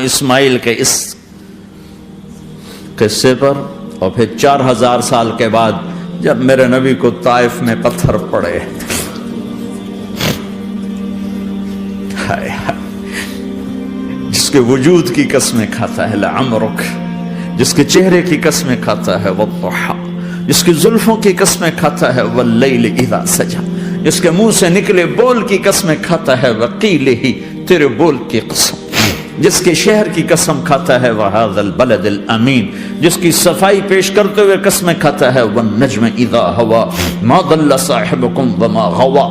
اسماعیل کے اس قصے پر، اور پھر 4000 سال کے بعد جب میرے نبی کو طائف میں پتھر پڑے، ہائے ہائے، جس کے وجود کی قسمیں کھاتا ہے لعمرک، جس کے چہرے کی قسمیں کھاتا ہے والضحی، جس کی زلفوں کی قسمیں کھاتا ہے واللیل اذا سجا، جس کے منہ سے نکلے بول کی قسمیں کھاتا ہے وقیلہ، تیرے بول کی قسم، جس کے شہر کی قسم کھاتا ہے وہذا البلد الامین، جس کی صفائی پیش کرتے ہوئے قسمیں کھاتا ہے والنجم اذا ہوا ما ضل صاحبکم وما غوا،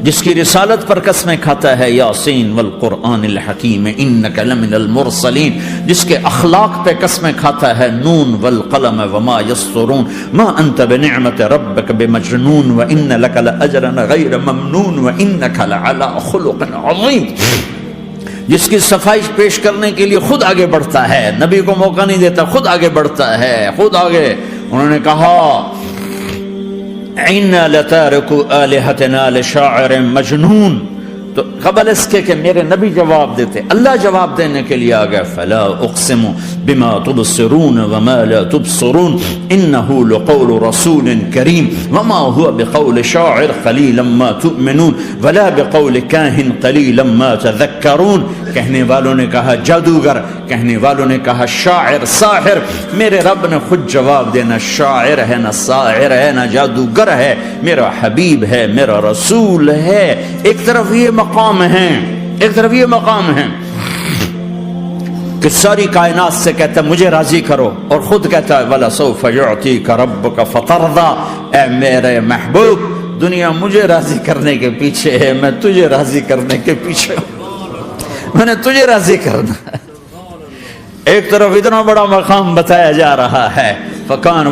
جس کی رسالت پر قسمیں کھاتا ہے یاسین والقرآن الحکیم انک لمن المرسلین، جس کے اخلاق پہ قسمیں کھاتا ہے نون والقلم وما یسطرون ما انت بنعمت ربک بمجنون وان لک لاجرا غیر ممنون وانک لعلی خلق عظیم، جس کی صفائی پیش کرنے کے لیے خود آگے بڑھتا ہے، نبی کو موقع نہیں دیتا، خود آگے بڑھتا ہے، خود آگے۔ انہوں نے کہا اِنَّا لَتَارِكُ آلِهَتِنَا لِشَاعِرٍ مَجْنُونَ، تو قبل اس کے کہ میرے نبی جواب دیتے، اللہ جواب دینے کے لیے آ گیا، فَلَا أُقْسِمُ بِمَا تُبْصِرُونَ وَمَا لَا تُبْصِرُونَ إِنَّهُ لَقَوْلُ رَسُولٍ كَرِيمٍ وَمَا هُوَ بِقَوْلِ شَاعِرٍ قَلِيلًا مَا تُؤْمِنُونَ وَلَا بِقَوْلِ كَاهِنٍ قَلِيلًا مَا تَذَكَّرُونَ۔ کہنے والوں نے کہا جادوگر، کہنے والوں نے کہا شاعر، ساحر، میرے رب نے خود جواب دینا، شاعر ہے نہ ساحر ہے نہ جادوگر ہے، میرا حبیب ہے، میرا رسول ہے۔ ایک طرف یہ مقام ہے، ایک طرف یہ مقام ہے کہ ساری کائنات سے کہتا ہے مجھے راضی کرو، اور خود کہتا ہے وَلَسَوْفَ يُعْطِيكَ رَبُّكَ فَتَرْضَىٰ، اے میرے محبوب دنیا مجھے راضی کرنے کے پیچھے ہے، میں تجھے راضی کرنے کے پیچھے ہوں، میں نے تجھے راضی کرنا ہے۔ ایک طرف اتنا بڑا مقام بتایا جا رہا ہے، فَكَانَ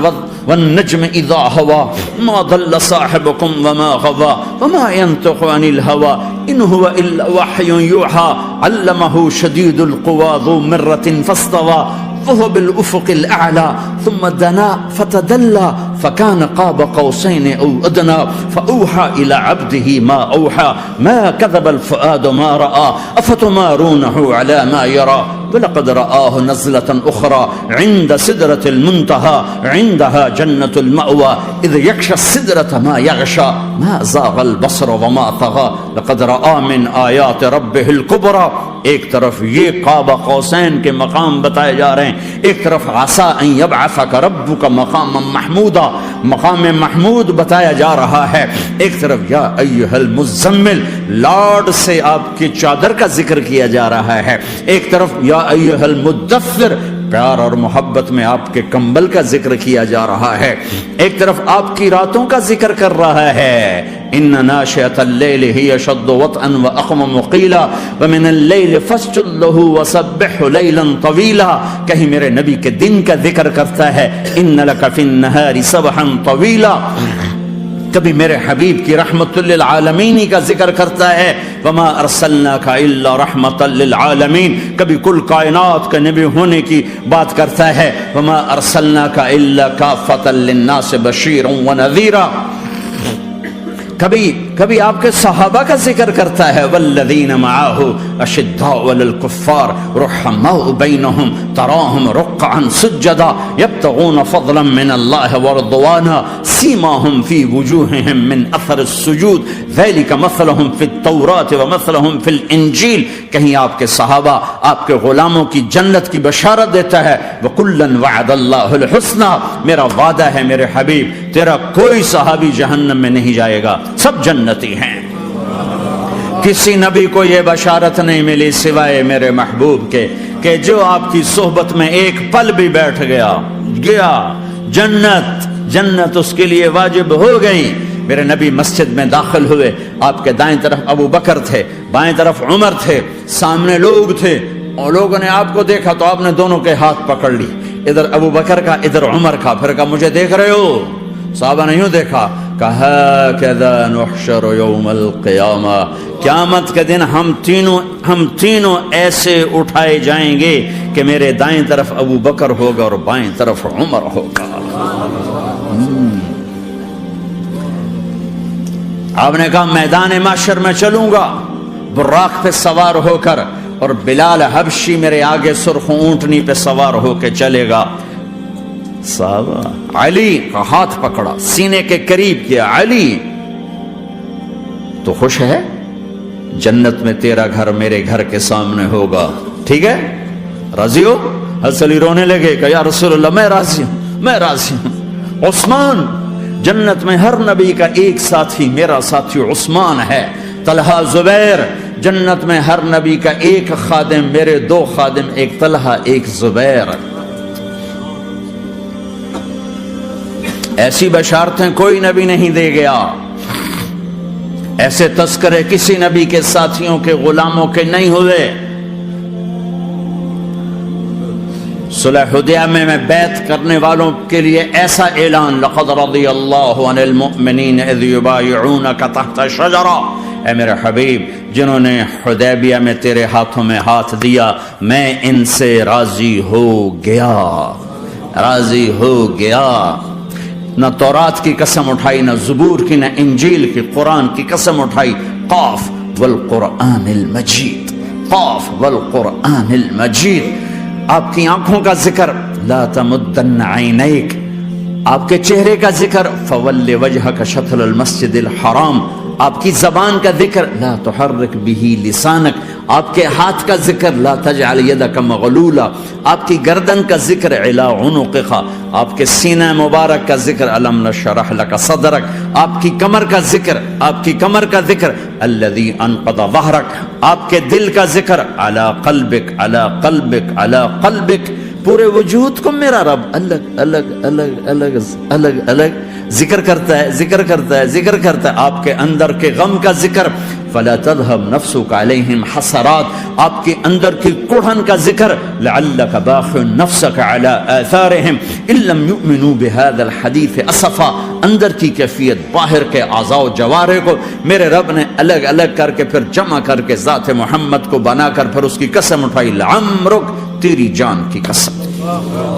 وَالنَّجْمِ إِذَا هَوَىٰ مَا ضَلَّ صَاحِبُكُمْ وَمَا غَوَىٰ وَمَا يَنطِقُ عَنِ الْهَوَىٰ إِنْ هُوَ إِلَّا وَحْيٌ يُوحَىٰ عَلَّمَهُ شَدِيدُ الْقُوَىٰ ذُو مِرَّةٍ فَاسْتَوَىٰ وَهُوَ بِالْأُفُقِ الْأَعْلَىٰ ثُمَّ دَنَا فَتَدَلَّىٰ فَكَانَ قَابَ قَوْسَيْنِ أَوْ أَدْنَىٰ فَأَوْحَىٰ إِلَىٰ عَبْدِهِ مَا أَوْحَىٰ مَا كَذَبَ الْفُؤَادُ مَا رَأَىٰ أَفَتُمَارُونَهُ عَلَىٰ مَا يَرَىٰ وَلَقَدْ رَآهُ نَزْلَةً أُخْرَىٰ عِندَ سِدْرَةِ الْمُنتَهَىٰ عِندَهَا جَنَّةُ الْمَأْوَىٰ إِذْ يَغْشَى السِّدْرَةَ مَا يَغْشَىٰ مَا زَاغَ الْبَصَرُ وَمَا طَغَىٰ لَقَدْ رَآ مِنْ آيَاتِ رَبِّهِ الْكُبْرَىٰ۔ ایک طرف یہ قاب قوسین کے مقام بتائے جا رہے ہیں، ایک طرف عسیٰ ان یبعثک ربک مقاما محمودا، مقام محمود بتایا جا رہا ہے، ایک طرف یا ایھا المزمل، لاڈ سے آپ کی چادر کا ذکر کیا جا رہا ہے، ایک طرف یا ایھا المدثر، پیار اور محبت میں آپ کے کمبل کا ذکر کیا جا رہا ہے، ایک طرف آپ کی راتوں کا ذکر کر رہا ہے، ان ناشئۃ اللیل ہی اشد وطئا واقوم قیلا ومن اللیل فاسجد لہ وسبحہ لیلا طویلا۔ کہیں میرے نبی کے دن کا ذکر کرتا ہے، ان لک فی النہار سبحا طویلا، کبھی میرے حبیب کی رحمت للعالمین کا ذکر کرتا ہے، وما ارسلناک الا رحمتا للعالمین، کبھی کل کائنات کے نبی ہونے کی بات کرتا ہے، وما ارسلناک الا کافتا للناس بشیرا ونذیرا، کبھی آپ کے صحابہ کا ذکر کرتا ہے، والذین معہ اشداء علی الکفار رحماء بینہم تراہم رکعا سجدا یبتغون فضلا من اللہ ورضوانا سیماہم فی وجوہہم من اثر السجود ذلک مثلہم فی التوراۃ ومثلہم فی الانجیل۔ کہیں آپ کے صحابہ آپ کے غلاموں کی جنت کی بشارت دیتا ہے، وکلا وعد اللہ الحسنی، میرا وعدہ ہے میرے حبیب تیرا کوئی صحابی جہنم میں نہیں جائے گا، سب جنتی ہیں۔ کسی نبی کو یہ بشارت نہیں ملی سوائے میرے محبوب کے کہ جو آپ کی صحبت میں ایک پل بھی بیٹھ گیا جنت اس کے لیے واجب ہو گئی۔ میرے نبی مسجد میں داخل ہوئے، آپ کے دائیں طرف ابو بکر تھے، بائیں طرف عمر تھے، سامنے لوگ تھے، اور لوگوں نے آپ کو دیکھا تو آپ نے دونوں کے ہاتھ پکڑ لی، ادھر ابو بکر کا ادھر عمر کا، پھر کہا مجھے دیکھ رہے ہو؟ صحابہ نہیں دیکھا، کہا کذا نحشر یوم القیامہ، قیامت کے دن ہم تینوں ایسے اٹھائے جائیں گے کہ میرے دائیں طرف ابو بکر ہوگا اور بائیں طرف عمر ہوگا۔ آپ نے کہا میدان محشر میں چلوں گا براق پہ سوار ہو کر، اور بلال حبشی میرے آگے سرخ اونٹنی پہ سوار ہو کے چلے گا. صحابہ علی کا ہاتھ پکڑا، سینے کے قریب کیا. علی تو خوش ہے؟ جنت میں تیرا گھر میرے گھر کے سامنے ہوگا، ٹھیک ہے؟ راضی ہو؟ حضرت علی رونے لگے کہ یا رسول اللہ میں راضی ہوں، میں راضی ہوں. عثمان، جنت میں ہر نبی کا ایک ساتھی میرا ساتھی عثمان ہے. طلحہ، زبیر، جنت میں ہر نبی کا ایک خادم میرے دو خادم، ایک طلحہ ایک زبیر. ایسی بشارتیں کوئی نبی نہیں دے گیا، ایسے تذکرے کسی نبی کے ساتھیوں کے غلاموں کے نہیں ہوئے. صلح حدیبیہ میں بیعت کرنے والوں کے لیے ایسا اعلان، لقد رضی اللہ عن المؤمنین اذ یبایعونک تحت شجرہ، اے میرے حبیب جنہوں نے حدیبیہ میں تیرے ہاتھوں میں ہاتھ دیا میں ان سے راضی ہو گیا، راضی ہو گیا. نہ تورات کی قسم اٹھائی، نہ زبور کی، نہ انجیل کی، قرآن کی قسم اٹھائی. قاف والقرآن المجید، قاف والقرآن المجید. آپ کی آنکھوں کا ذکر، لا تمدن عینیک، آپ کے چہرے کا ذکر، فول وجہک شطر المسجد الحرام. آپ کی زبان کا ذکر، لا تحرک بہ لسانک. آپ کے ہاتھ کا ذکر، لا تجعل یدک مغلولا. آپ کی گردن کا ذکر، علی عنقک. آپ کے سینہ مبارک کا ذکر، الم نشرح لک صدرک. آپ کی کمر کا ذکر، آپ کی کمر کا ذکر، الذی انقض ظہرک. آپ کے دل کا ذکر، علی قلبک علی قلبک علی قلبک. پورے وجود کو میرا رب الگ الگ الگ الگ الگ الگ ذکر کرتا ہے، ذکر کرتا ہے، ذکر کرتا ہے. آپ کے اندر کے غم کا ذکر، فلا تذهب نفسك عليهم حسرات. آپ کے اندر کی کڑھن کا ذکر، لعلك باخع نفسك على آثارهم ان لم يؤمنوا بهذا الحديث اسفا. اندر کی کیفیت، باہر کے اعضاء و جوارح کو میرے رب نے الگ الگ کر کے پھر جمع کر کے ذات محمد کو بنا کر پھر اس کی قسم اٹھائی. لعمرک، تیری جان کی قسم،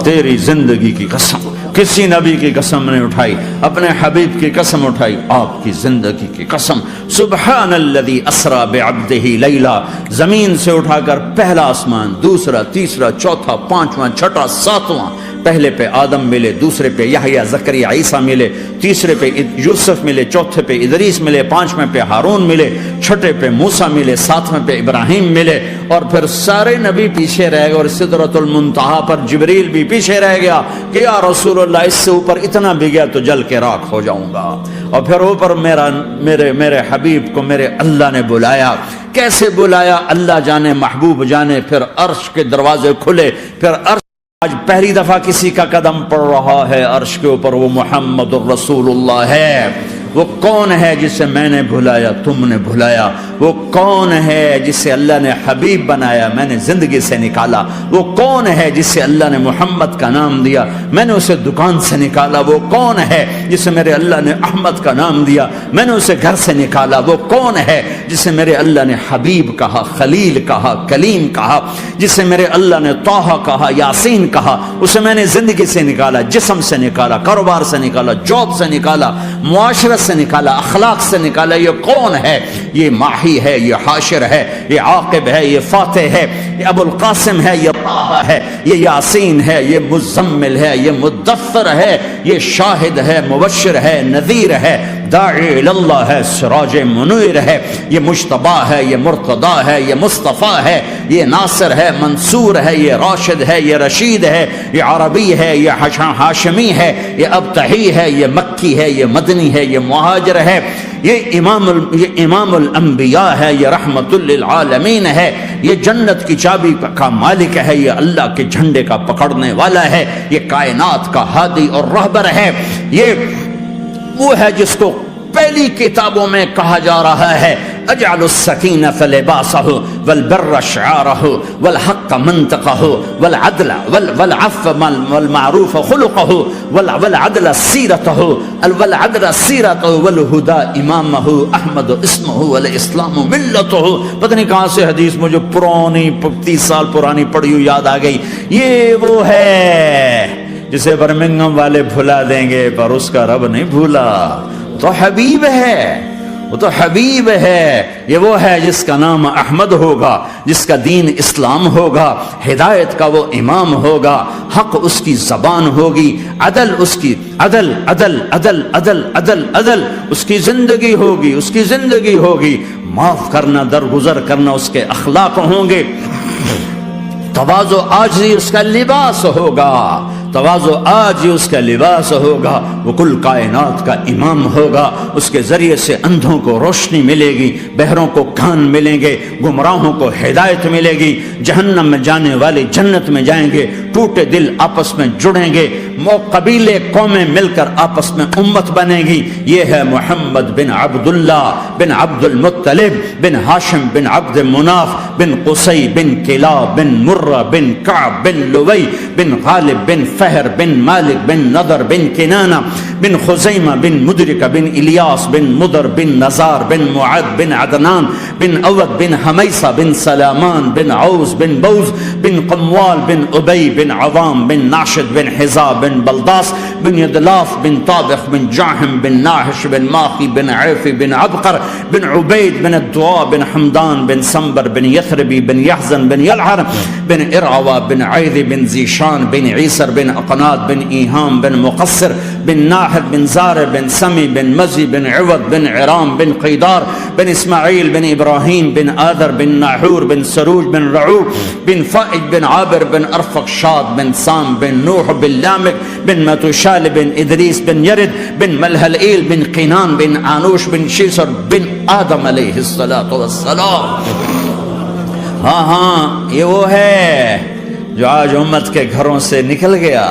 تیری زندگی کی قسم. کسی نبی کی قسم نہیں اٹھائی، اپنے حبیب کی قسم اٹھائی، آپ کی زندگی کی قسم. سبحان الذی اسری بعبدہ لیلا. زمین سے اٹھا کر پہلا آسمان، دوسرا، تیسرا، چوتھا، پانچواں، چھٹا، ساتواں. پہلے پہ آدم ملے، دوسرے پہ یحییٰ، زکریا، عیسیٰ ملے، تیسرے پہ یوسف ملے، چوتھے پہ ادریس ملے، پانچویں پہ ہارون ملے، چھٹے پہ موسیٰ ملے، ساتویں پہ ابراہیم ملے. اور پھر سارے نبی پیچھے رہ گئے اور سدرۃ المنتہا پر جبریل بھی پیچھے رہ گیا کہ یا رسول اللہ اس سے اوپر اتنا بھی گیا تو جل کے راکھ ہو جاؤں گا. اور پھر اوپر میرے حبیب کو میرے اللہ نے بلایا. کیسے بلایا اللہ جانے، محبوب جانے. پھر عرش کے دروازے کھلے، پھر عرش آج پہلی دفعہ کسی کا قدم پڑ رہا ہے عرش کے اوپر، وہ محمد الرسول اللہ ہے. وہ کون ہے جسے میں نے بھلایا، تم نے بھلایا؟ وہ کون ہے جسے اللہ نے حبیب بنایا، میں نے زندگی سے نکالا؟ وہ کون ہے جسے اللہ نے محمد کا نام دیا، میں نے اسے دکان سے نکالا؟ وہ کون ہے جسے میرے اللہ نے احمد کا نام دیا، میں نے اسے گھر سے نکالا؟ وہ کون ہے جسے میرے اللہ نے حبیب کہا، خلیل کہا، کلیم کہا، جسے میرے اللہ نے طٰہٰ کہا، یاسین کہا؟ اسے میں نے زندگی سے نکالا، جسم سے نکالا، کاروبار سے نکالا، جاب سے نکالا، معاشرت سے نکالا، اخلاق سے نکالا. یہ کون ہے؟ یہ ماہی ہے، یہ حاشر ہے، یہ عاقب ہے، یہ فاتح ہے، یہ ابو القاسم ہے، یہ طٰہٰ ہے، یہ یاسین ہے، یہ مزمل ہے، یہ مدثر ہے، یہ شاہد ہے، مبشر ہے، نذیر ہے، داعی اللہ ہے، سراج منیر ہے، یہ مجتبیٰ ہے، یہ مرتضیٰ ہے، یہ مصطفیٰ ہے، یہ ناصر ہے، منصور ہے، یہ راشد ہے، یہ رشید ہے، یہ عربی ہے، یہ ہاشمی ہے، یہ ابتحی ہے، یہ مکی ہے، یہ مدنی ہے، یہ مہاجر ہے، یہ امام الانبیاء ہے، یہ رحمت للعالمین ہے، یہ جنت کی چابی کا مالک ہے، یہ اللہ کے جھنڈے کا پکڑنے والا ہے، یہ کائنات کا ہادی اور رہبر ہے. یہ وہ ہے جس کو پہلی کتابوں میں کہا جا رہا ہے اجعل السکینۃ لباسہ والبر شعارہ والحق منطقہ والعدل والعفو والمعروف خلقہ والعدل سیرتہ والعدل سیرتہ والہدى امامہ احمد اسمہ والاسلام ملتہ. پتہ نہیں کہاں سے حدیث مجھے پرانی 30 سال پرانی پڑھی ہوئی یاد آ گئی. یہ وہ ہے جسے برمنگم والے بھلا دیں گے پر اس کا رب نہیں بھولا. تو حبیب ہے، وہ تو حبیب ہے، یہ وہ ہے جس کا نام احمد ہوگا، جس کا دین اسلام ہوگا، ہدایت کا وہ امام ہوگا، حق اس کی زبان ہوگی، عدل اس کی عدل عدل عدل عدل عدل عدل اس کی زندگی ہوگی، اس کی زندگی ہوگی، معاف کرنا، درگزر کرنا اس کے اخلاق ہوں گے، تواضع عاجزی اس کا لباس ہوگا، تواضع عاجزی اس کا لباس ہوگا، وہ کل کائنات کا امام ہوگا، اس کے ذریعے سے اندھوں کو روشنی ملے گی، بہروں کو کان ملیں گے، گمراہوں کو ہدایت ملے گی، جہنم میں جانے والے جنت میں جائیں گے، ٹوٹے دل آپس میں جڑیں گے، قبیلے قومیں مل کر آپس میں امت بنے گی۔ یہ ہے محمد بن عبداللہ بن عبد المطلب بن ہاشم بن عبد مناف بن قصی بن کلاب بن مرہ بن کعب بن لوی بن غالب بن فہر بن مالک بن نضر بن کنانہ بن خزیمہ بن مدرکہ بن الیاس بن مدر بن نزار بن معد بن عدنان بن اود بن حمیسہ بن سلامان بن عوز بن بوز بن قموال بن ابی بن عوام بن ناشد بن حزاب بن بلداس بن یدلاف بن طابخ بن جاحم بن ناحش بن ماخی بن عیفی بن عبقر بن عبید بن الدعاء بن حمدان بن سنبر بن یثربی بن یحزن بن یلعر بن ارعوا بن عیذ بن زیشان بن عیسر بن اقناد بن ایہام بن مقصر بن ناحد بن زار بن سمی بن مزی بن عوض بن عرام بن قیدار بن اسماعیل بن ابراہیم بن آدر بن ناحور بن سروج بن رعوب بن فائد بن عابر بن ارفق شاد بن سام بن نوح بن لامک بن متوشال بن ادریس بن یرد بن ملحلئیل بن قینان بن آنوش بن شیسر بن آدم علیہ السلام۔ ہاں یہ وہ ہے جو آج امت کے گھروں سے نکل گیا،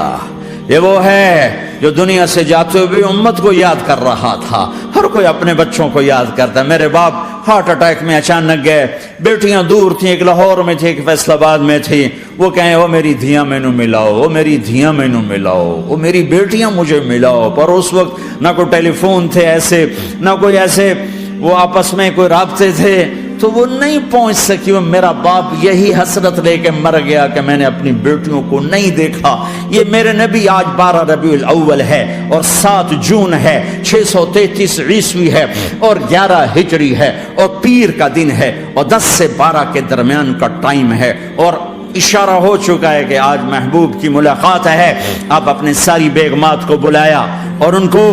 یہ وہ ہے جو دنیا سے جاتے ہوئے امت کو یاد کر رہا تھا۔ ہر کوئی اپنے بچوں کو یاد کرتا ہے۔ میرے باپ ہارٹ اٹیک میں اچانک گئے، بیٹیاں دور تھیں، ایک لاہور میں تھی، ایک فیصل آباد میں تھی، وہ کہیں وہ میری دھیاں مینو ملاؤ، وہ میری دھیاں مینو ملاؤ، وہ میری بیٹیاں مجھے ملاؤ۔ پر اس وقت نہ کوئی ٹیلی فون تھے ایسے، نہ کوئی ایسے وہ آپس میں کوئی رابطے تھے، تو وہ نہیں پہنچ سکی۔ میرا باپ یہی حسرت لے کے مر گیا کہ میں نے اپنی بیٹیوں کو نہیں دیکھا۔ یہ میرے نبی آج 12 ربیع الاول ہے اور 7 جون ہے، 633 عیسوی ہے اور 11 ہجری ہے اور پیر کا دن ہے اور 10 سے 12 کے درمیان کا ٹائم ہے، اور اشارہ ہو چکا ہے کہ آج محبوب کی ملاقات ہے۔ آپ اپنے ساری بیگمات کو بلایا اور ان کو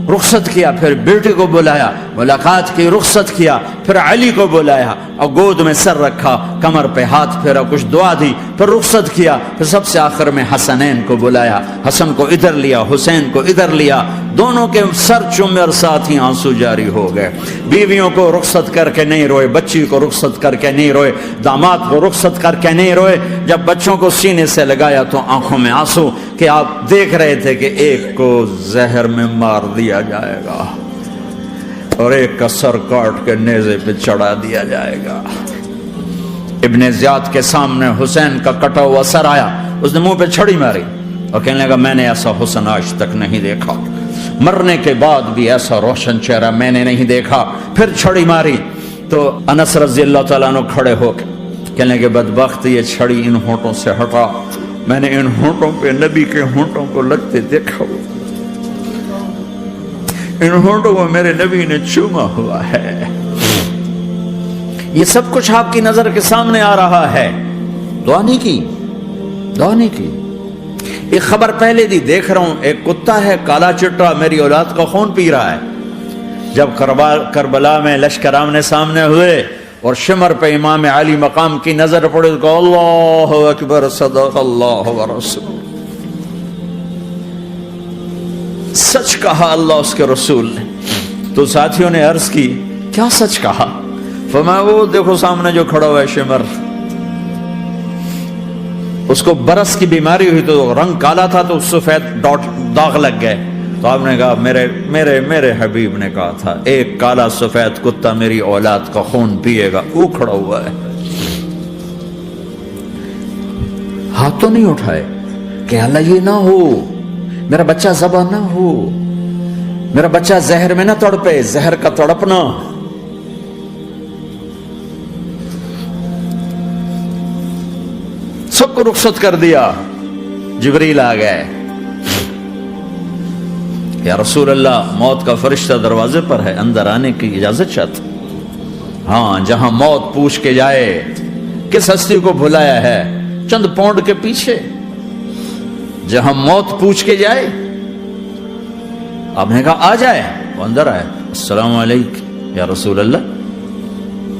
رخصت کیا، پھر بیٹی کو بلایا، ملاقات کی، رخصت کیا، پھر علی کو بلایا اور گود میں سر رکھا، کمر پہ ہاتھ پھیرا، کچھ دعا دی، پھر رخصت کیا، پھر سب سے آخر میں حسنین کو بلایا، حسن کو ادھر لیا، حسین کو ادھر لیا، دونوں کے سر چومے اور ساتھ ہی آنسو جاری ہو گئے۔ بیویوں کو رخصت کر کے نہیں روئے، بچی کو رخصت کر کے نہیں روئے، داماد کو رخصت کر کے نہیں روئے۔ جب بچوں کو سینے سے لگایا تو آنکھوں میں آنسو کہ آپ دیکھ رہے تھے کہ ایک کو زہر میں مار دیا جائے گا اور ایک کا سر کاٹ کے نیزے پہ چڑھا دیا جائے گا۔ ابن زیاد کے سامنے حسین کا کٹا ہوا سر آیا، اس نے منہ پہ چھڑی ماری اور کہنے لگا میں نے ایسا حسن آج تک نہیں دیکھا، مرنے کے بعد بھی ایسا روشن چہرہ میں نے نہیں دیکھا۔ پھر چھڑی ماری تو انس رضی اللہ تعالیٰ عنہ کھڑے ہو کے کہنے لگے بدبخت یہ چھڑی ان ہونٹوں سے ہٹا، میں نے ان ہونٹوں پہ نبی کے ہونٹوں کو لگتے دیکھا، ان ہونٹوں کو میرے نبی نے چوما ہوا ہے۔ یہ سب کچھ آپ کی نظر کے سامنے آ رہا ہے، دعا نہیں کی، دعا نہیں کی۔ ایک خبر پہلے دی دیکھ رہا ہوں، ایک کتا ہے کالا چٹا میری اولاد کا خون پی رہا ہے۔ جب کربلا میں لشکر آمنے سامنے ہوئے اور شمر پہ امام علی مقام کی نظر پڑے تو اللہ اکبر، صدق اللہ ورسول، سچ کہا اللہ اس کے رسول نے۔ تو ساتھیوں نے عرض کی کیا سچ کہا؟ فرمایا وہ دیکھو سامنے جو کھڑا ہوا ہے شمر، اس کو برس کی بیماری ہوئی تو رنگ کالا تھا تو سفید داغ لگ گئے۔ تو آپ نے کہا میرے حبیب نے کہا تھا ایک کالا سفید کتا میری اولاد کا خون پیے گا، وہ کھڑا ہوا ہے۔ ہاتھ تو نہیں اٹھائے کہ اللہ یہ نہ ہو، میرا بچہ ذبح نہ ہو، میرا بچہ زہر میں نہ تڑپے، زہر کا تڑپنا۔ سب کو رخصت کر دیا، جبریل آ گئے، یا رسول اللہ موت کا فرشتہ دروازے پر ہے، اندر آنے کی اجازت چاہتا۔ ہاں، جہاں موت پوچھ کے جائے کس ہستی کو بھلایا ہے، چند پونڈ کے پیچھے جہاں موت پوچھ کے جائے، آپ نے کہا آ جائے، وہ اندر آئے، السلام علیکم یا رسول اللہ،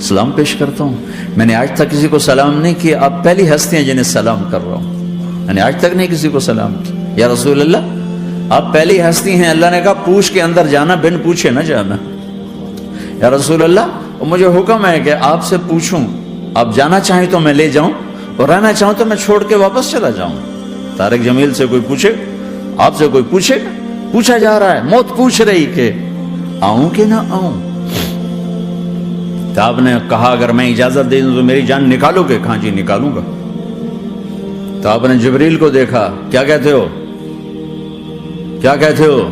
سلام پیش کرتا ہوں، میں نے آج تک کسی کو سلام نہیں کیا، آپ پہلی ہستی ہیں جنہیں سلام کر رہا ہوں، میں نے آج تک نہیں کسی کو سلام کیا، یا رسول اللہ آپ پہلی ہستی ہیں، اللہ نے کہا پوچھ کے اندر جانا، بن پوچھے نہ جانا، یا رسول اللہ مجھے حکم ہے کہ آپ سے پوچھوں، آپ جانا چاہیں تو میں لے جاؤں اور رہنا چاہوں تو میں چھوڑ کے واپس چلا جاؤں۔ طارق جمیل سے کوئی پوچھے، آپ سے کوئی پوچھے، پوچھا جا رہا ہے، موت پوچھ رہی کہ آؤں کہ نہ آؤں۔ تو آپ نے کہا اگر میں اجازت دے دوں تو میری جان نکالو گے؟ کہاں جی نکالوں گا۔ تو آپ نے جبریل کو دیکھا، کیا کہتے ہو، کیا کہتے ہو؟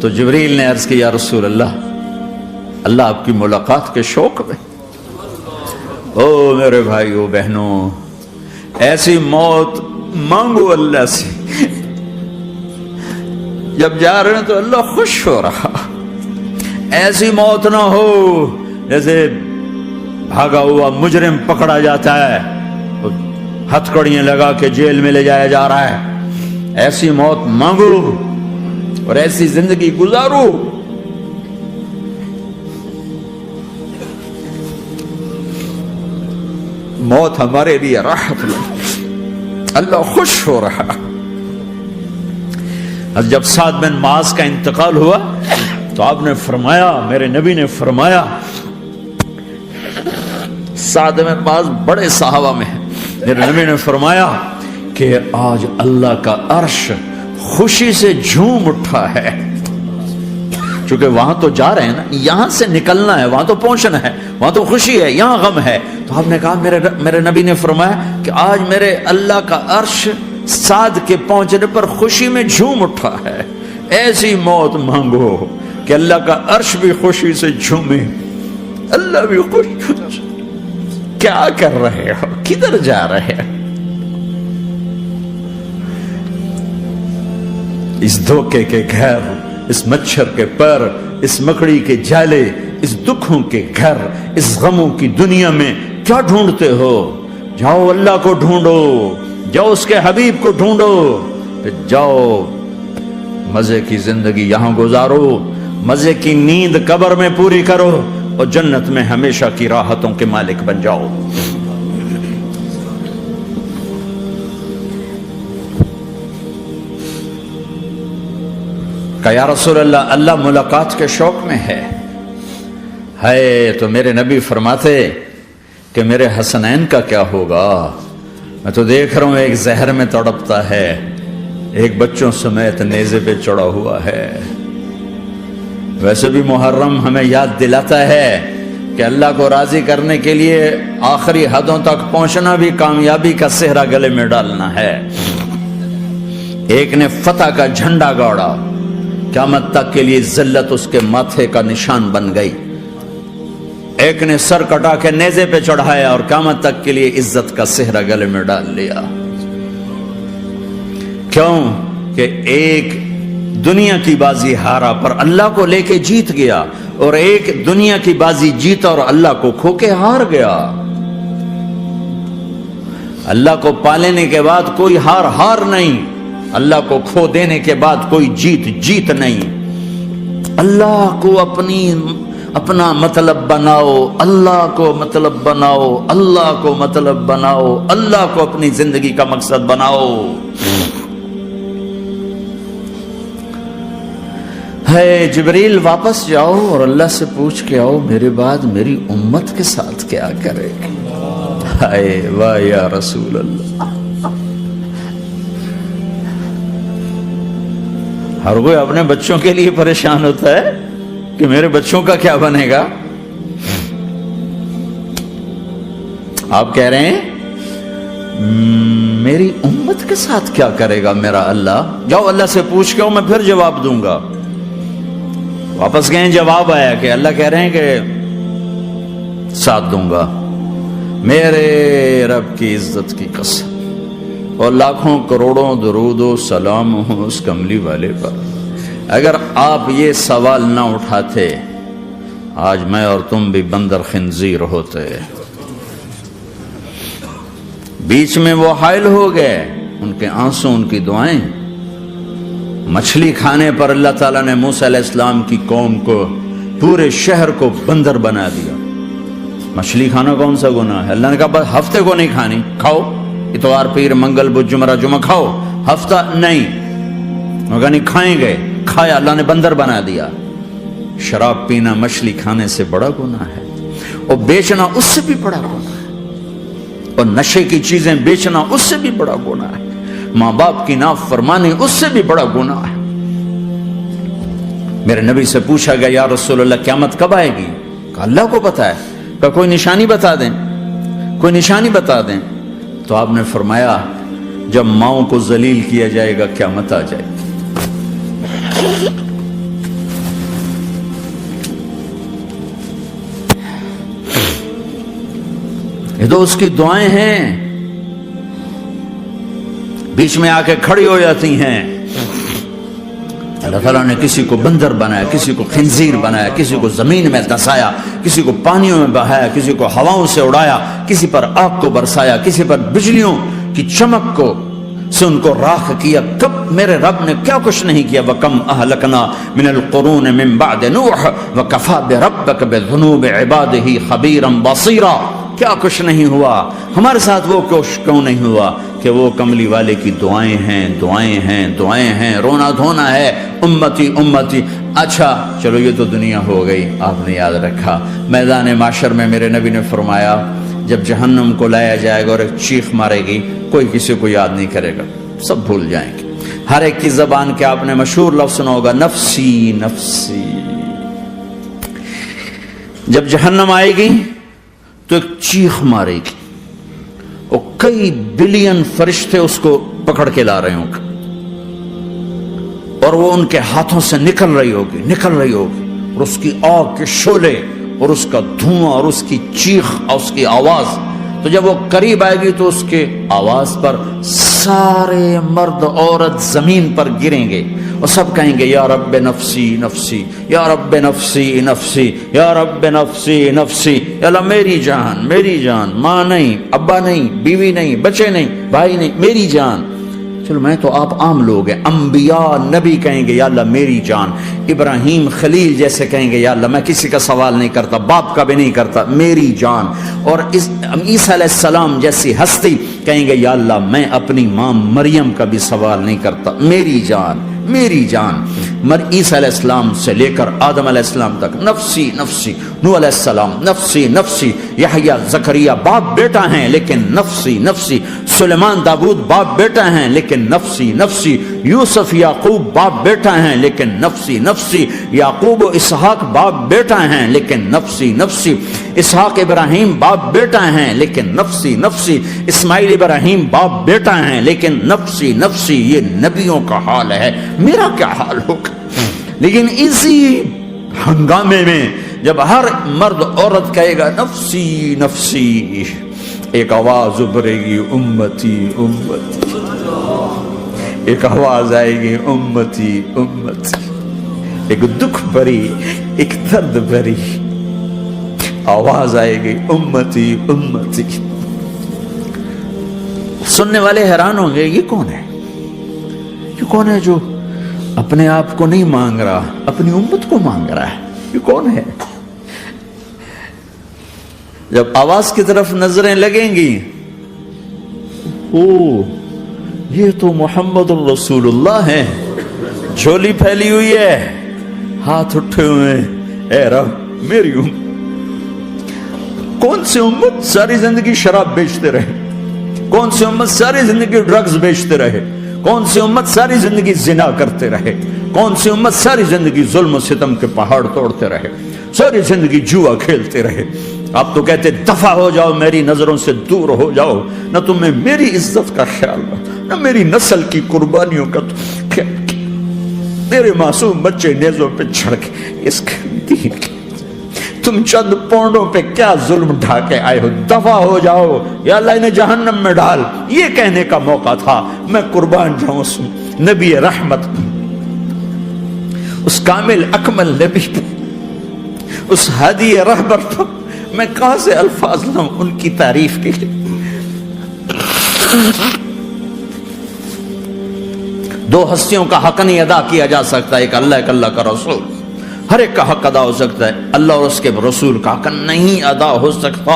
تو جبریل نے عرض کی یا رسول اللہ، اللہ آپ کی ملاقات کے شوق میں۔ او میرے بھائیو بہنوں، ایسی موت مانگو اللہ سے، جب جا رہے ہیں تو اللہ خوش ہو رہا، ایسی موت نہ ہو جیسے بھاگا ہوا مجرم پکڑا جاتا ہے، ہتھکڑیاں لگا کے جیل میں لے جایا جا رہا ہے، ایسی موت مانگو اور ایسی زندگی گزارو۔ موت ہمارے لیے راحت ہے، اللہ خوش ہو رہا۔ جب سعد بن معاذ کا انتقال ہوا تو آپ نے فرمایا، میرے نبی نے فرمایا، سعد بن معاذ بڑے صحابہ میں ہیں، میرے نبی نے فرمایا کہ آج اللہ کا عرش خوشی سے جھوم اٹھا ہے، چونکہ وہاں تو جا رہے ہیں نا، یہاں سے نکلنا ہے، وہاں تو پہنچنا ہے، وہاں تو خوشی ہے، یہاں غم ہے۔ تو آپ نے کہا، میرے نبی نے فرمایا کہ آج میرے اللہ کا عرش سعد کے پہنچنے پر خوشی میں جھوم اٹھا ہے، ایسی موت مانگو کہ اللہ کا عرش بھی خوشی سے جھومے، اللہ بھی خوش۔ کیا کر رہے ہو، کدھر جا رہے ہو؟ اس دھوکے کے گھر، اس مچھر کے پر، اس مکڑی کے جالے، اس دکھوں کے گھر، اس غموں کی دنیا میں کیا ڈھونڈتے ہو؟ جاؤ اللہ کو ڈھونڈو، جاؤ اس کے حبیب کو ڈھونڈو، پھر جاؤ مزے کی زندگی یہاں گزارو، مزے کی نیند قبر میں پوری کرو اور جنت میں ہمیشہ کی راحتوں کے مالک بن جاؤ۔ کہ یا رسول اللہ، اللہ ملاقات کے شوق میں ہے۔ تو میرے نبی فرماتے کہ میرے حسنین کا کیا ہوگا؟ میں تو دیکھ رہا ہوں ایک زہر میں تڑپتا ہے، ایک بچوں سمیت نیزے پہ چڑھا ہوا ہے۔ ویسے بھی محرم ہمیں یاد دلاتا ہے کہ اللہ کو راضی کرنے کے لیے آخری حدوں تک پہنچنا بھی کامیابی کا صحرا گلے میں ڈالنا ہے۔ ایک نے فتح کا جھنڈا گاڑا، قیامت تک کے لیے ذلت اس کے ماتھے کا نشان بن گئی۔ ایک نے سر کٹا کے نیزے پہ چڑھایا اور قیامت تک کے لیے عزت کا صحرا گلے میں ڈال لیا۔ کیوں کہ ایک دنیا کی بازی ہارا پر اللہ کو لے کے جیت گیا، اور ایک دنیا کی بازی جیتا اور اللہ کو کھو کے ہار گیا۔ اللہ کو پالینے کے بعد کوئی ہار نہیں، اللہ کو کھو دینے کے بعد کوئی جیت نہیں۔ اللہ کو اپنا مطلب بناؤ، اللہ کو مطلب بناؤ، اللہ کو مطلب بناؤ، اللہ کو اپنی زندگی کا مقصد بناؤ۔ ہے جبریل واپس جاؤ اور اللہ سے پوچھ کے آؤ میرے بعد میری امت کے ساتھ کیا کرے گی۔ ہائے واہ یا رسول اللہ، ہر کوئی اپنے بچوں کے لیے پریشان ہوتا ہے کہ میرے بچوں کا کیا بنے گا۔ آپ کہہ رہے ہیں میری امت کے ساتھ کیا کرے گا میرا اللہ؟ جاؤ اللہ سے پوچھ کے آؤ، میں پھر جواب دوں گا۔ واپس گئے، جواب آیا کہ اللہ کہہ رہے ہیں کہ ساتھ دوں گا، میرے رب کی عزت کی قسم، اور لاکھوں کروڑوں درود و سلام ہوں اس کملی والے پر۔ اگر آپ یہ سوال نہ اٹھاتے آج میں اور تم بھی بندر خنزیر ہوتے. بیچ میں وہ حائل ہو گئے، ان کے آنسو، ان کی دعائیں. مچھلی کھانے پر اللہ تعالیٰ نے موسیٰ علیہ السلام کی قوم کو، پورے شہر کو بندر بنا دیا. مچھلی کھانا کون سا گناہ ہے؟ اللہ نے کہا بس ہفتے کو نہیں کھانی، کھاؤ اتوار پیر منگل بدھ جمعہ جمعہ کھاؤ، ہفتہ نہیں. مگر نہیں کھائیں گے، کھایا، اللہ نے بندر بنا دیا. شراب پینا مچھلی کھانے سے بڑا گناہ ہے، اور بیچنا اس سے بھی بڑا گناہ ہے، اور نشے کی چیزیں بیچنا اس سے بھی بڑا گناہ ہے، ماں باپ کی نافرمانی اس سے بھی بڑا گناہ ہے. میرے نبی سے پوچھا گیا یا رسول اللہ قیامت کب آئے گی؟ کہا اللہ کو پتا ہے. کہا کوئی نشانی بتا دیں، کوئی نشانی بتا دیں. تو آپ نے فرمایا جب ماؤں کو ذلیل کیا جائے گا قیامت آ جائے گی. یہ تو اس کی دعائیں ہیں، بیچ میں آ کے کھڑی ہو جاتی ہیں. اللہ تعالیٰ نے کسی کو بندر بنایا، کسی کو خنزیر بنایا، کسی کو زمین میں دسایا، کسی کو پانیوں میں بہایا، کسی کو ہواؤں سے اڑایا، کسی پر آگ کو برسایا، کسی پر بجلیوں کی چمک کو سے ان کو راکھ کیا. کب میرے رب نے کیا کچھ نہیں کیا. وَكَمْ أَهْلَكْنَا مِنَ الْقُرُونِ مِنْ بَعْدِ نُوحٍ وَكَفَى بِرَبِّكَ بِذُنُوبِ عِبَادِهِ خَبِيرًا بَصِيرًا. کیا کچھ نہیں ہوا ہمارے ساتھ، وہ کیوں نہیں ہوا کہ وہ کملی والے کی دعائیں ہیں، دعائیں ہیں، دعائیں ہیں، رونا دھونا ہے، امتی امتی. اچھا چلو یہ تو دنیا ہو گئی، آپ نے یاد رکھا میدان معاشر میں میرے نبی نے فرمایا جب جہنم کو لایا جائے گا اور ایک چیخ مارے گی، کوئی کسی کو یاد نہیں کرے گا، سب بھول جائیں گے. ہر ایک کی زبان کے آپ نے مشہور لفظ سنا ہوگا نفسی نفسی. جب جہنم آئے گی تو ایک چیخ مارے گی، اور کئی بلین فرشتے اس کو پکڑ کے لا رہے ہوں گے، اور وہ ان کے ہاتھوں سے نکل رہی ہوگی، اور اس کی آگ کے شعلے اور اس کا دھواں اور اس کی چیخ اور اس کی آواز. تو جب وہ قریب آئے گی تو اس کے آواز پر سارے مرد عورت زمین پر گریں گے اور سب کہیں گے یا رب نفسی نفسی، یا رب نفسی نفسی، یا رب نفسی نفسی. یا اللہ میری جان، میری جان، ماں نہیں، ابا نہیں، بیوی نہیں، بچے نہیں، بھائی نہیں، میری جان. چلو میں تو آپ عام لوگ ہیں، انبیاء نبی کہیں گے یا اللہ میری جان. ابراہیم خلیل جیسے کہیں گے یا اللہ میں کسی کا سوال نہیں کرتا، باپ کا بھی نہیں کرتا، میری جان. اور عیسیٰ علیہ السلام جیسی ہستی کہیں گے یا اللہ میں اپنی ماں مریم کا بھی سوال نہیں کرتا، میری جان، میری جان. عیسیٰ علیہ السلام سے لے کر آدم علیہ السلام تک نفسی نفسی. نوح علیہ السلام نفسی نفسی. یحییٰ زکریہ باپ بیٹا ہیں لیکن نفسی نفسی. سلیمان داؤد باپ بیٹا ہیں لیکن نفسی نفسی. یوسف یعقوب باپ بیٹا ہیں لیکن نفسی نفسی. یعقوب و اسحاق باپ بیٹا ہیں لیکن نفسی نفسی. اسحاق ابراہیم باپ بیٹا ہیں لیکن نفسی نفسی. اسماعیل ابراہیم باپ بیٹا ہیں لیکن نفسی نفسی. یہ نبیوں کا حال ہے، میرا کیا حال ہوگا؟ لیکن اسی ہنگامے میں جب ہر مرد عورت کہے گا نفسی نفسی، ایک آواز ابھرے گی امتی امتی. ایک آواز آئے گی امتی امتی. ایک دکھ بھری، ایک درد بھری آواز آئے گی امتی امتی. سننے والے حیران ہوں گے یہ کون ہے، یہ کون ہے جو اپنے آپ کو نہیں مانگ رہا، اپنی امت کو مانگ رہا ہے، یہ کون ہے؟ جب آواز کی طرف نظریں لگیں گی، او یہ تو محمد الرسول اللہ ہے، جھولی پھیلی ہوئی ہے، ہاتھ اٹھے ہوئے، اے رب میری امت. کون سی امت ساری زندگی شراب بیچتے رہے؟ کون سی امت ساری زندگی ڈرگز بیچتے رہے؟ کون سی امت ساری زندگی زنا کرتے رہے؟ کون سی امت ساری زندگی ظلم و ستم کے پہاڑ توڑتے رہے؟ ساری زندگی جوا کھیلتے رہے؟ آپ تو کہتے دفع ہو جاؤ، میری نظروں سے دور ہو جاؤ، نہ تمہیں میری عزت کا خیال رہا، نہ میری نسل کی قربانیوں کا خیال کیا. میرے معصوم بچے نیزوں پہ چڑھ کے اس دین کے تم چند پونڈوں پہ کیا ظلم ڈھا کے آئے ہو؟ دفع ہو جاؤ یا اللہ انہیں جہنم میں ڈال. یہ کہنے کا موقع تھا، میں قربان جاؤں نبی رحمت. اس کامل اکمل نبی پر، اس ہادی رہبر پر میں کہاں سے الفاظ لاؤں ان کی تعریف کے لیے؟ دو ہستیوں کا حق نہیں ادا کیا جا سکتا، ایک اللہ، ایک اللہ کا رسول۔ ہر ایک کا حق ادا ہو سکتا ہے، اللہ اور اس کے رسول کا حق نہیں ادا ہو سکتا۔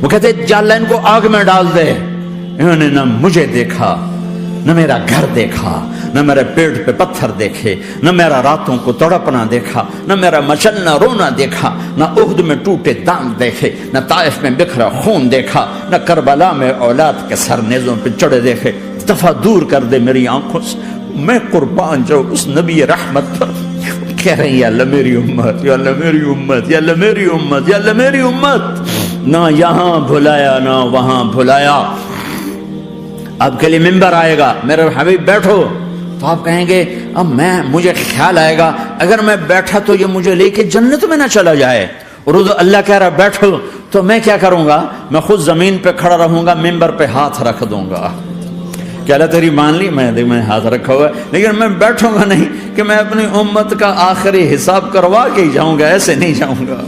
وہ کہتے جا اللہ ان کو آگ میں ڈال دے، انہوں نے نہ مجھے دیکھا، نہ میرا گھر دیکھا، نہ میرے پیٹ پہ پتھر دیکھے، نہ میرا راتوں کو تڑپنا دیکھا، نہ میرا مچلنا رونا دیکھا، نہ احد میں ٹوٹے دانت دیکھے، نہ طائف میں بکھرا خون دیکھا، نہ کربلا میں اولاد کے سر نیزوں پہ چڑھے دیکھے۔ دفعہ دور کر دے میری آنکھوں سے، میں قربان جاؤں اس نبی رحمت پر۔ کہہ رہے ہیں یا اللہ میری امت، یا اللہ میری امت، یا اللہ میری امت، یا اللہ میری امت۔ نہ یہاں بھلایا نہ وہاں بھلایا۔ آپ کے لیے ممبر آئے گا، میرے حبیب بیٹھو، تو آپ کہیں گے اب مجھے خیال آئے گا اگر میں بیٹھا تو یہ مجھے لے کے جنت میں نہ چلا جائے، اور اللہ کہہ رہا بیٹھو تو میں کیا کروں گا؟ میں خود زمین پہ کھڑا رہوں گا، ممبر پہ ہاتھ رکھ دوں گا کہ اللہ تیری مان لی، میں ہاتھ رکھا ہوا ہے، لیکن میں بیٹھوں گا نہیں کہ میں اپنی امت کا آخری حساب کروا کے ہی جاؤں گا، ایسے نہیں جاؤں گا۔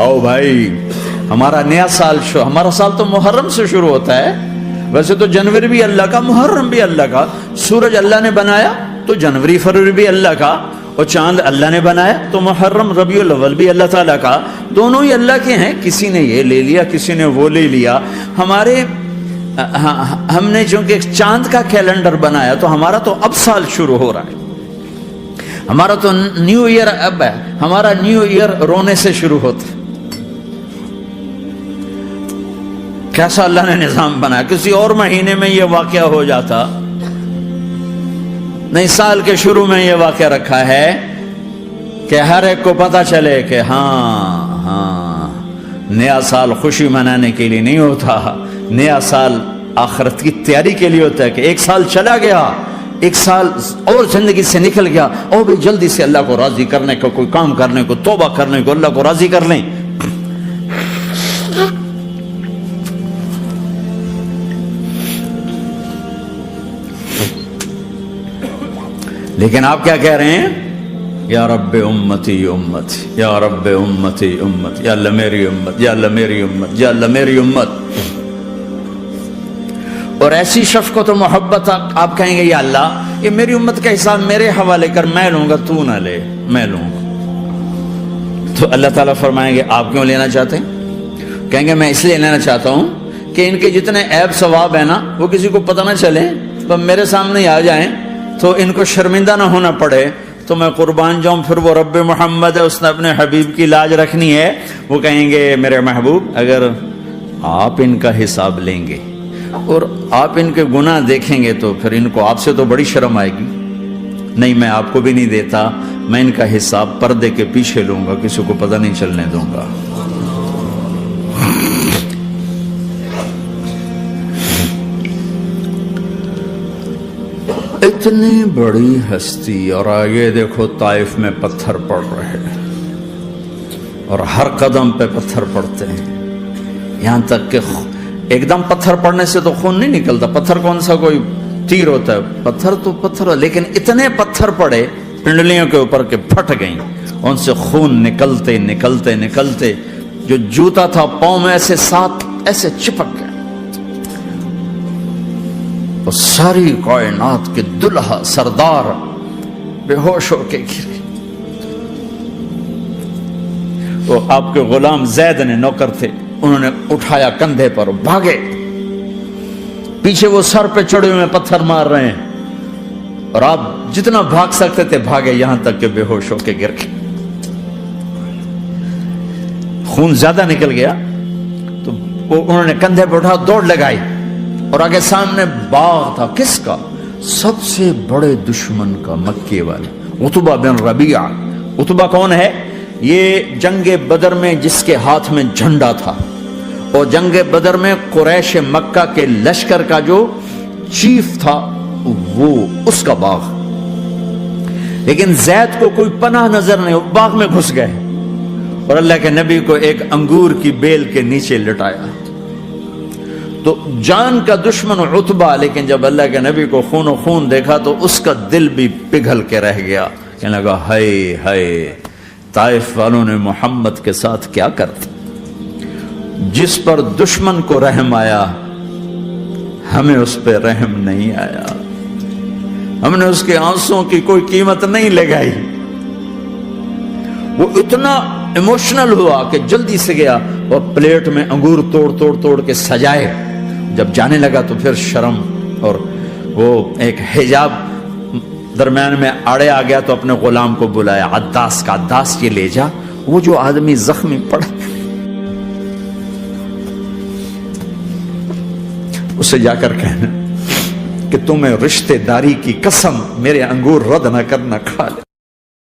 آؤ بھائی، ہمارا نیا سال ہمارا سال تو محرم سے شروع ہوتا ہے، ویسے تو جنوری بھی اللہ کا، محرم بھی اللہ کا، سورج اللہ نے بنایا تو جنوری فروری بھی اللہ کا، اور چاند اللہ نے بنایا تو محرم ربیع الاول بھی اللہ تعالیٰ کا، دونوں ہی اللہ کے ہیں۔ کسی نے یہ لے لیا، کسی نے وہ لے لیا۔ ہم نے چونکہ چاند کا کیلنڈر بنایا تو ہمارا تو اب سال شروع ہو رہا ہے، ہمارا تو نیو ایئر اب ہے، ہمارا نیو ایئر رونے سے شروع ہوتا ہے۔ کیسا اللہ نے نظام بنایا، کسی اور مہینے میں یہ واقعہ ہو جاتا، نہیں سال کے شروع میں یہ واقعہ رکھا ہے کہ ہر ایک کو پتا چلے کہ ہاں نیا سال خوشی منانے کے لیے نہیں ہوتا، نیا سال آخرت کی تیاری کے لیے ہوتا ہے کہ ایک سال چلا گیا، ایک سال اور زندگی سے نکل گیا، اور بھی جلدی سے اللہ کو راضی کرنے کو، کوئی کام کرنے کو، توبہ کرنے کو، اللہ کو راضی کر لیں۔ لیکن آپ کیا کہہ رہے ہیں؟ یا رب امتی امتی، یا رب امتی امت، یا اللہ میری امت، یا اللہ میری امت، یا اللہ میری امت۔ اور ایسی شفقت و محبت آپ کہیں گے یا اللہ یہ میری امت کا حساب میرے حوالے کر، میں لوں گا، تو نہ لے، میں لوں گا۔ تو اللہ تعالیٰ فرمائیں گے آپ کیوں لینا چاہتے ہیں؟ کہیں گے میں اس لیے لینا چاہتا ہوں کہ ان کے جتنے عیب ثواب ہیں نا وہ کسی کو پتہ نہ چلے، تو میرے سامنے آ جائیں تو ان کو شرمندہ نہ ہونا پڑے، تو میں قربان جاؤں۔ پھر وہ رب محمد ہے، اس نے اپنے حبیب کی لاج رکھنی ہے، وہ کہیں گے میرے محبوب اگر آپ ان کا حساب لیں گے اور آپ ان کے گناہ دیکھیں گے تو پھر ان کو آپ سے تو بڑی شرم آئے گی، نہیں میں آپ کو بھی نہیں دیتا، میں ان کا حساب پردے کے پیچھے لوں گا، کسی کو پتہ نہیں چلنے دوں گا۔ اتنی بڑی ہستی، اور آگے دیکھو طائف میں پتھر پڑ رہے ہیں، اور ہر قدم پہ پتھر پڑتے ہیں، یہاں تک کہ ایک دم پتھر پڑنے سے تو خون نہیں نکلتا، پتھر کون سا کوئی تیر ہوتا ہے، پتھر تو پتھر، لیکن اتنے پتھر پڑے پنڈلیوں کے اوپر کے پھٹ گئیں، ان سے خون نکلتے نکلتے نکلتے جو جوتا تھا پاؤں میں ایسے ساتھ ایسے چپک گئے، اور ساری کائنات کے دلہا سردار بے ہوش ہو کے گرے۔ وہ آپ کے غلام زید نے نوکر تھے، انہوں نے اٹھایا کندھے پر، بھاگے، پیچھے وہ سر پہ چڑھے ہوئے پتھر مار رہے ہیں، اور آپ جتنا بھاگ سکتے تھے بھاگے، یہاں تک کہ بے ہوش ہو کے گر گئے۔ خون زیادہ نکل گیا تو انہوں نے کندھے پہ اٹھا دوڑ لگائی، اور آگے سامنے باغ تھا، کس کا؟ سب سے بڑے دشمن کا، مکے والے عتبہ بن ربیعہ۔ عتبہ کون ہے؟ یہ جنگ بدر میں جس کے ہاتھ میں جھنڈا تھا، اور جنگ بدر میں قریش مکہ کے لشکر کا جو چیف تھا وہ اس کا باغ، لیکن زید کو کوئی پناہ نظر نہیں، باغ میں گھس گئے، اور اللہ کے نبی کو ایک انگور کی بیل کے نیچے لٹایا، تو جان کا دشمن عتبہ، لیکن جب اللہ کے نبی کو خون و خون دیکھا تو اس کا دل بھی پگھل کے رہ گیا، کہنے لگا ہائے ہائے طائف والوں نے محمد کے ساتھ کیا کر دیا۔ جس پر دشمن کو رحم آیا ہمیں اس پہ رحم نہیں آیا، ہم نے اس کے آنسوں کی کوئی قیمت نہیں لگائی۔ وہ اتنا ایموشنل ہوا کہ جلدی سے گیا اور پلیٹ میں انگور توڑ کے سجائے۔ جب جانے لگا تو پھر شرم اور وہ ایک حجاب درمیان میں آڑے آ گیا، تو اپنے غلام کو بلایا، عداس کا، عداس یہ لے جا وہ جو آدمی زخمی پڑا اسے جا کر کہنا کہ تمہیں رشتہ داری کی قسم میرے انگور رد نہ کرنا، کھا لے۔